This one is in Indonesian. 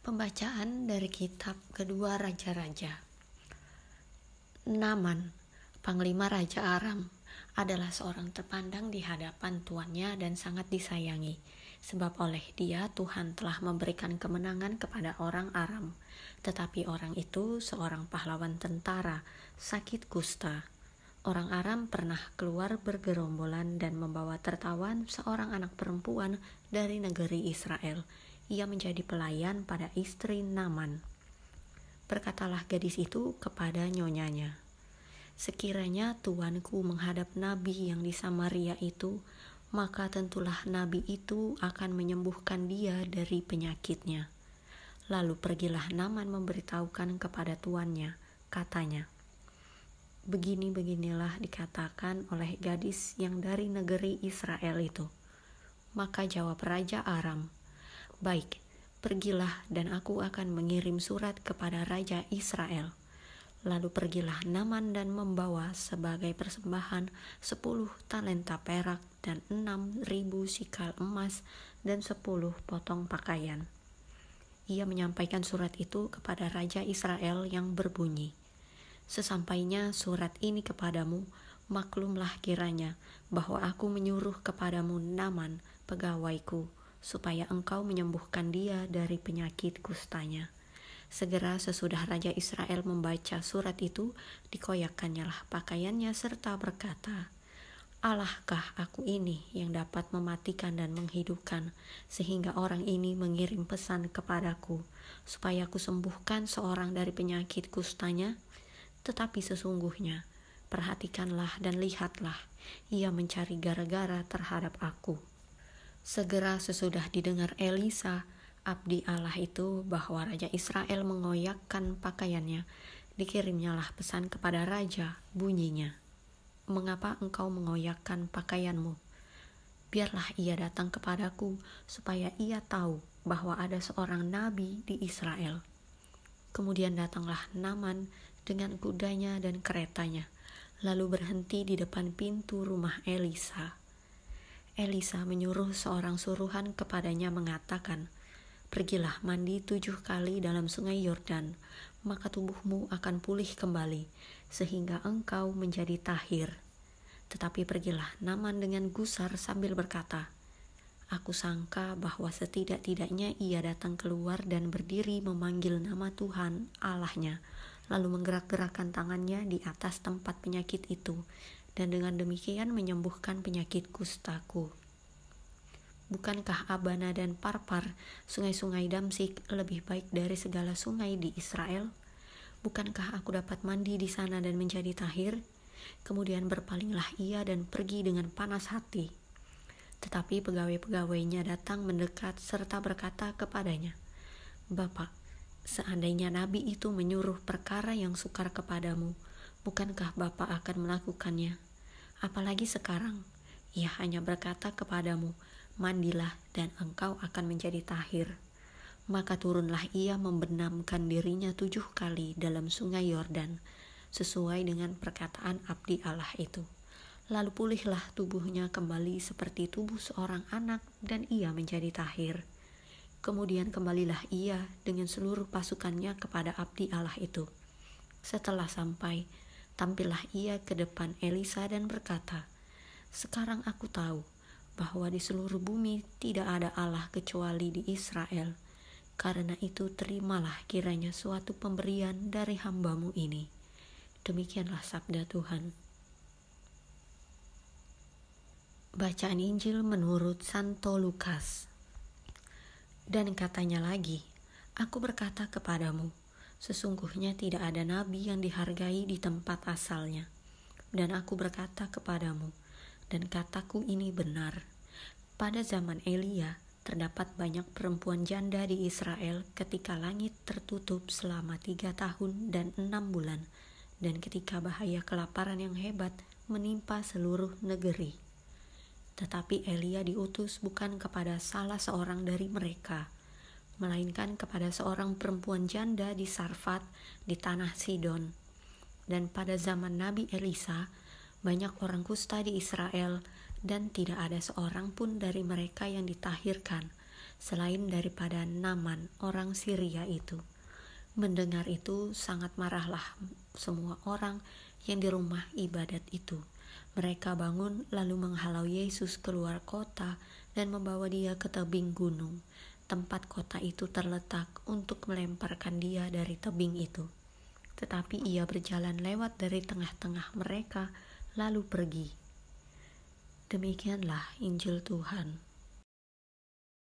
Pembacaan dari kitab Kedua Raja-Raja. Naaman, panglima Raja Aram, adalah seorang terpandang di hadapan tuannya dan sangat disayangi, sebab oleh dia Tuhan telah memberikan kemenangan kepada orang Aram. Tetapi orang itu seorang pahlawan tentara, sakit kusta. Orang Aram pernah keluar bergerombolan dan membawa tertawan seorang anak perempuan dari negeri Israel. Ia menjadi pelayan pada istri Naaman. Berkatalah gadis itu kepada nyonyanya, "Sekiranya tuanku menghadap nabi yang di Samaria itu, maka tentulah nabi itu akan menyembuhkan dia dari penyakitnya." Lalu pergilah Naaman memberitahukan kepada tuannya, katanya, "Begini-beginilah dikatakan oleh gadis yang dari negeri Israel itu." Maka jawab Raja Aram, "Baik, pergilah dan aku akan mengirim surat kepada Raja Israel." Lalu pergilah Naaman dan membawa sebagai persembahan 10 talenta perak dan 6.000 sikal emas dan 10 potong pakaian. Ia menyampaikan surat itu kepada Raja Israel yang berbunyi, "Sesampainya surat ini kepadamu, maklumlah kiranya bahwa aku menyuruh kepadamu Naaman, pegawaiku, supaya engkau menyembuhkan dia dari penyakit kustanya." Segera sesudah Raja Israel membaca surat itu, dikoyakkannyalah lah pakaiannya serta berkata, "Allahkah aku ini yang dapat mematikan dan menghidupkan, sehingga orang ini mengirim pesan kepadaku, supaya aku sembuhkan seorang dari penyakit kustanya? Tetapi sesungguhnya, perhatikanlah dan lihatlah, ia mencari gara-gara terhadap aku." Segera sesudah didengar Elisa, abdi Allah itu, bahwa Raja Israel mengoyakkan pakaiannya, dikirimnyalah pesan kepada Raja, bunyinya, "Mengapa engkau mengoyakkan pakaianmu? Biarlah ia datang kepadaku, supaya ia tahu bahwa ada seorang nabi di Israel." Kemudian datanglah Naaman dengan kudanya dan keretanya, lalu berhenti di depan pintu rumah Elisa. Elisa menyuruh seorang suruhan kepadanya mengatakan, "Pergilah mandi 7 kali dalam sungai Yordan, maka tubuhmu akan pulih kembali, sehingga engkau menjadi tahir." Tetapi pergilah Naaman dengan gusar sambil berkata, "Aku sangka bahwa setidak-tidaknya ia datang keluar dan berdiri memanggil nama Tuhan Allahnya, lalu menggerak-gerakkan tangannya di atas tempat penyakit itu, dan dengan demikian menyembuhkan penyakit kustaku. Bukankah Abana dan Parpar, sungai-sungai Damsik, lebih baik dari segala sungai di Israel? Bukankah aku dapat mandi di sana dan menjadi tahir?" Kemudian berpalinglah ia dan pergi dengan panas hati. Tetapi pegawai-pegawainya datang mendekat serta berkata kepadanya, "Bapak, seandainya nabi itu menyuruh perkara yang sukar kepadamu, bukankah Bapak akan melakukannya? Apalagi sekarang, ia hanya berkata kepadamu, 'Mandilah dan engkau akan menjadi tahir.'" Maka turunlah ia membenamkan dirinya 7 kali dalam sungai Yordan, sesuai dengan perkataan abdi Allah itu. Lalu pulihlah tubuhnya kembali seperti tubuh seorang anak, dan ia menjadi tahir. Kemudian kembalilah ia dengan seluruh pasukannya kepada abdi Allah itu. Setelah sampai, tampillah ia ke depan Elisa dan berkata, "Sekarang aku tahu bahwa di seluruh bumi tidak ada Allah kecuali di Israel. Karena itu terimalah kiranya suatu pemberian dari hambamu ini." Demikianlah sabda Tuhan. Bacaan Injil menurut Santo Lukas. Dan katanya lagi, "Aku berkata kepadamu, sesungguhnya tidak ada nabi yang dihargai di tempat asalnya. Dan aku berkata kepadamu, dan kataku ini benar, pada zaman Elia terdapat banyak perempuan janda di Israel ketika langit tertutup selama 3 tahun dan 6 bulan, dan ketika bahaya kelaparan yang hebat menimpa seluruh negeri. Tetapi Elia diutus bukan kepada salah seorang dari mereka, melainkan kepada seorang perempuan janda di Sarfat di tanah Sidon. Dan pada zaman Nabi Elisa, banyak orang kusta di Israel, dan tidak ada seorang pun dari mereka yang ditahirkan, selain daripada Naaman orang Syria itu. Mendengar itu sangat marahlah semua orang yang di rumah ibadat itu. Mereka bangun lalu menghalau Yesus keluar kota dan membawa dia ke tebing gunung, tempat kota itu terletak, untuk melemparkan dia dari tebing itu. Tetapi ia berjalan lewat dari tengah-tengah mereka lalu pergi. Demikianlah Injil Tuhan.